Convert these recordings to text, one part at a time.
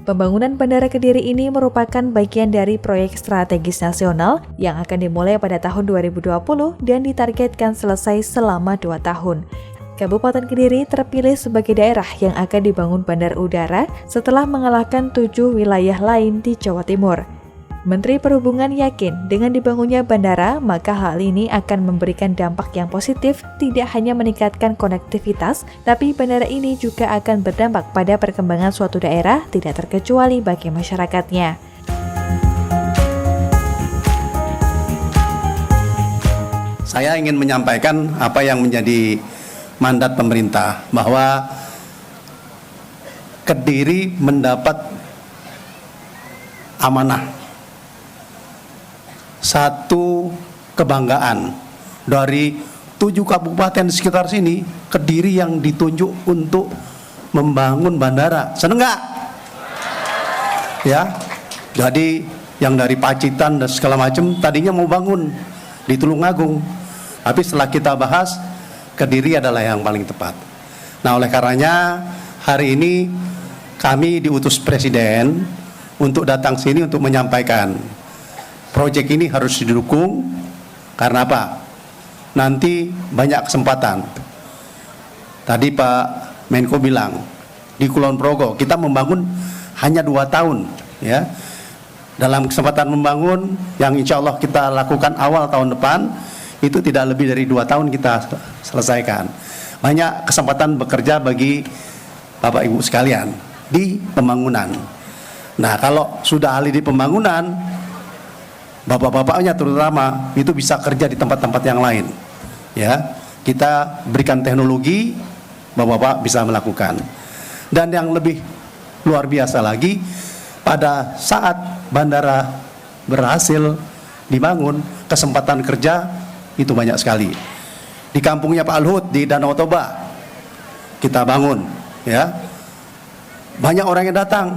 Pembangunan Bandara Kediri ini merupakan bagian dari proyek strategis nasional yang akan dimulai pada tahun 2020 dan ditargetkan selesai selama 2 tahun. Kabupaten Kediri terpilih sebagai daerah yang akan dibangun bandar udara setelah mengalahkan 7 wilayah lain di Jawa Timur. Menteri Perhubungan yakin dengan dibangunnya bandara, maka hal ini akan memberikan dampak yang positif, tidak hanya meningkatkan konektivitas, tapi bandara ini juga akan berdampak pada perkembangan suatu daerah, tidak terkecuali bagi masyarakatnya. Saya ingin menyampaikan apa yang menjadi mandat pemerintah, bahwa Kediri mendapat amanah, satu kebanggaan dari 7 kabupaten di sekitar sini. Kediri yang ditunjuk untuk membangun bandara. Seneng nggak? Ya, jadi yang dari Pacitan dan segala macam tadinya mau bangun di Tulungagung, tapi setelah kita bahas, Kediri adalah yang paling tepat. Nah, oleh karenanya hari ini kami diutus Presiden untuk datang sini untuk menyampaikan proyek ini harus didukung. Karena apa? Nanti banyak kesempatan. Tadi Pak Menko bilang di Kulon Progo kita membangun hanya 2 tahun, ya. Dalam kesempatan membangun yang insya Allah kita lakukan awal tahun depan, itu tidak lebih dari 2 tahun kita selesaikan. Banyak kesempatan bekerja bagi Bapak Ibu sekalian di pembangunan. Nah, kalau sudah ahli di pembangunan, bapak-bapaknya terutama itu bisa kerja di tempat-tempat yang lain. Ya, kita berikan teknologi, bapak-bapak bisa melakukan. Dan yang lebih luar biasa lagi, pada saat bandara berhasil dibangun, kesempatan kerja itu banyak sekali. Di kampungnya Pak Luhut di Danau Toba kita bangun, ya. Banyak orang yang datang,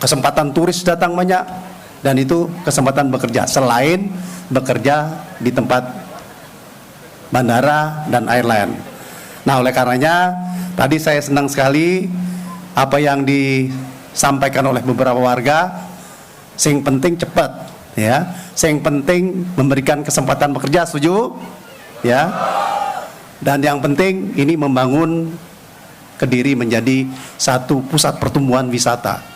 kesempatan turis datang banyak. Dan itu kesempatan bekerja, selain bekerja di tempat bandara dan airline. Nah, oleh karenanya tadi saya senang sekali apa yang disampaikan oleh beberapa warga. Sing penting cepat, ya. Sing penting memberikan kesempatan bekerja, setuju? Ya. Dan yang penting ini membangun Kediri menjadi satu pusat pertumbuhan wisata.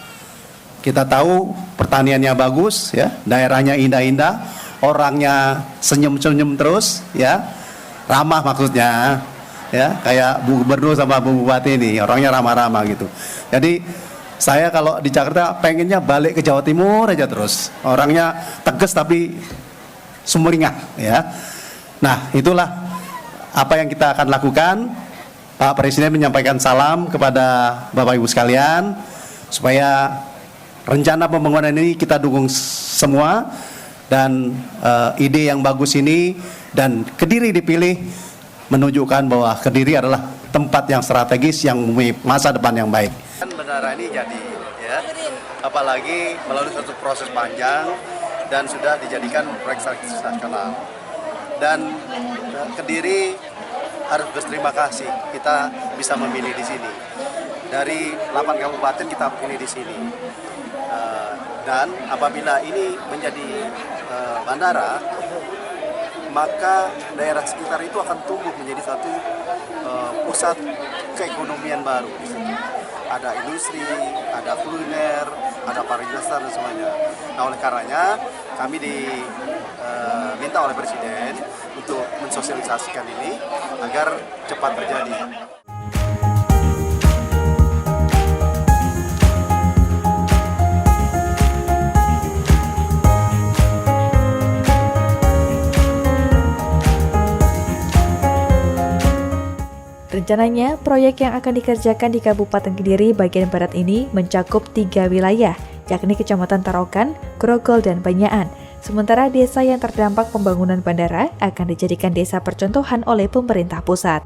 Kita tahu pertaniannya bagus, ya, daerahnya indah-indah, orangnya senyum-senyum terus, ya, ramah maksudnya, ya, kayak Bu Gubernur sama Bu Bupati ini, orangnya ramah-ramah gitu. Jadi saya kalau di Jakarta pengennya balik ke Jawa Timur aja terus, orangnya tegas tapi sumringah, ya. Nah, itulah apa yang kita akan lakukan. Pak Presiden menyampaikan salam kepada Bapak Ibu sekalian supaya rencana pembangunan ini kita dukung semua, dan ide yang bagus ini dan Kediri dipilih menunjukkan bahwa Kediri adalah tempat yang strategis yang mempunyai masa depan yang baik. Bandara ini jadi, ya, apalagi melalui satu proses panjang dan sudah dijadikan proyek strategis nasional. Dan Kediri harus berterima kasih kita bisa memilih di sini. Dari 8 kabupaten kita pilih di sini. Dan apabila ini menjadi bandara, maka daerah sekitar itu akan tumbuh menjadi satu pusat keekonomian baru. Ada industri, ada kuliner, ada pariwisata dan semuanya. Nah, oleh karenanya kami diminta oleh Presiden untuk mensosialisasikan ini agar cepat terjadi. Rencananya, proyek yang akan dikerjakan di Kabupaten Kediri bagian barat ini mencakup 3 wilayah, yakni Kecamatan Tarokan, Grogol, dan Banyaan. Sementara desa yang terdampak pembangunan bandara akan dijadikan desa percontohan oleh pemerintah pusat.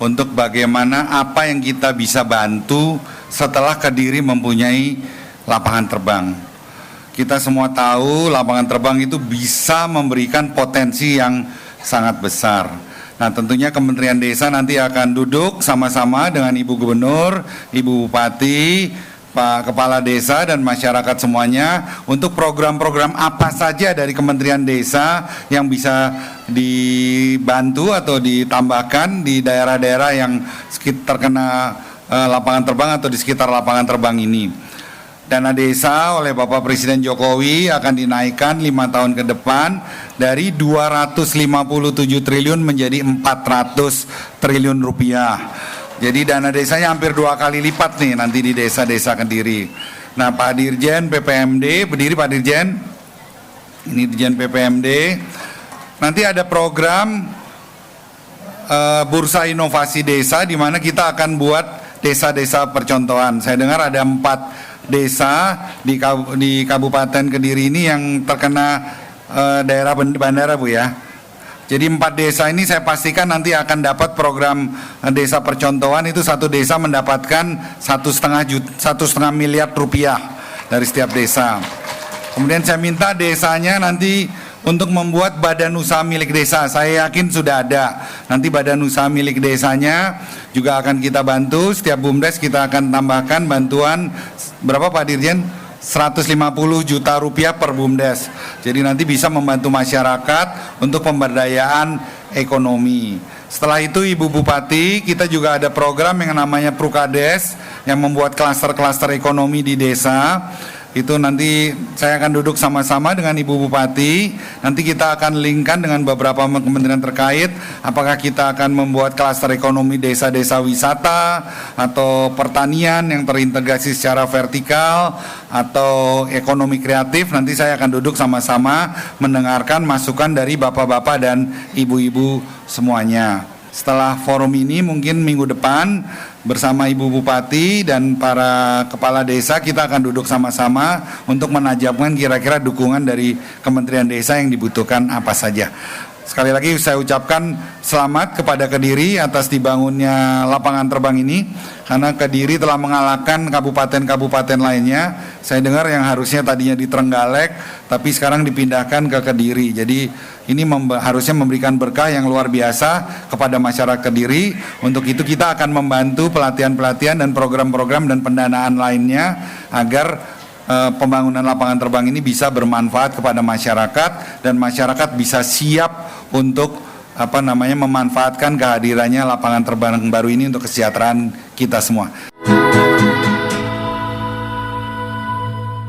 Untuk bagaimana apa yang kita bisa bantu setelah Kediri mempunyai lapangan terbang. kita semua tahu lapangan terbang itu bisa memberikan potensi yang sangat besar. Nah, tentunya Kementerian Desa nanti akan duduk sama-sama dengan Ibu Gubernur, Ibu Bupati, Pak Kepala Desa dan masyarakat semuanya untuk program-program apa saja dari Kementerian Desa yang bisa dibantu atau ditambahkan di daerah-daerah yang terkena lapangan terbang atau di sekitar lapangan terbang ini. Dana desa oleh Bapak Presiden Jokowi akan dinaikkan 5 tahun ke depan dari 257 triliun menjadi 400 triliun rupiah. Jadi dana desanya hampir 2 kali lipat nih nanti di desa-desa Kediri. Nah, Pak Dirjen PPMD, berdiri Pak Dirjen. Ini Dirjen PPMD. Nanti ada program Bursa Inovasi Desa di mana kita akan buat desa-desa percontohan. Saya dengar ada 4 desa di Kabupaten Kediri ini yang terkena daerah bandara, Bu ya. Jadi 4 desa ini saya pastikan nanti akan dapat program desa percontohan. Itu satu desa mendapatkan 1,5 miliar rupiah dari setiap desa. Kemudian saya minta desanya nanti untuk membuat badan usaha milik desa. Saya yakin sudah ada. Nanti badan usaha milik desanya juga akan kita bantu. Setiap BUMDes kita akan tambahkan bantuan berapa Pak Dirjen? 150 juta rupiah per BUMDes. Jadi nanti bisa membantu masyarakat untuk pemberdayaan ekonomi. Setelah itu Ibu Bupati, kita juga ada program yang namanya Prukades yang membuat klaster-klaster ekonomi di desa. Itu nanti saya akan duduk sama-sama dengan Ibu Bupati. Nanti kita akan linkkan dengan beberapa kementerian terkait. Apakah kita akan membuat klaster ekonomi desa-desa wisata atau pertanian yang terintegrasi secara vertikal atau ekonomi kreatif. Nanti saya akan duduk sama-sama mendengarkan masukan dari bapak-bapak dan ibu-ibu semuanya. Setelah forum ini mungkin minggu depan bersama Ibu Bupati dan para kepala desa kita akan duduk sama-sama untuk menajamkan kira-kira dukungan dari Kementerian Desa yang dibutuhkan apa saja. Sekali lagi saya ucapkan selamat kepada Kediri atas dibangunnya lapangan terbang ini, karena Kediri telah mengalahkan kabupaten-kabupaten lainnya. Saya dengar yang harusnya tadinya di Trenggalek tapi sekarang dipindahkan ke Kediri. Jadi ini harusnya memberikan berkah yang luar biasa kepada masyarakat Kediri. Untuk itu kita akan membantu pelatihan-pelatihan dan program-program dan pendanaan lainnya agar pembangunan lapangan terbang ini bisa bermanfaat kepada masyarakat dan masyarakat bisa siap untuk memanfaatkan kehadirannya lapangan terbang baru ini untuk kesejahteraan kita semua.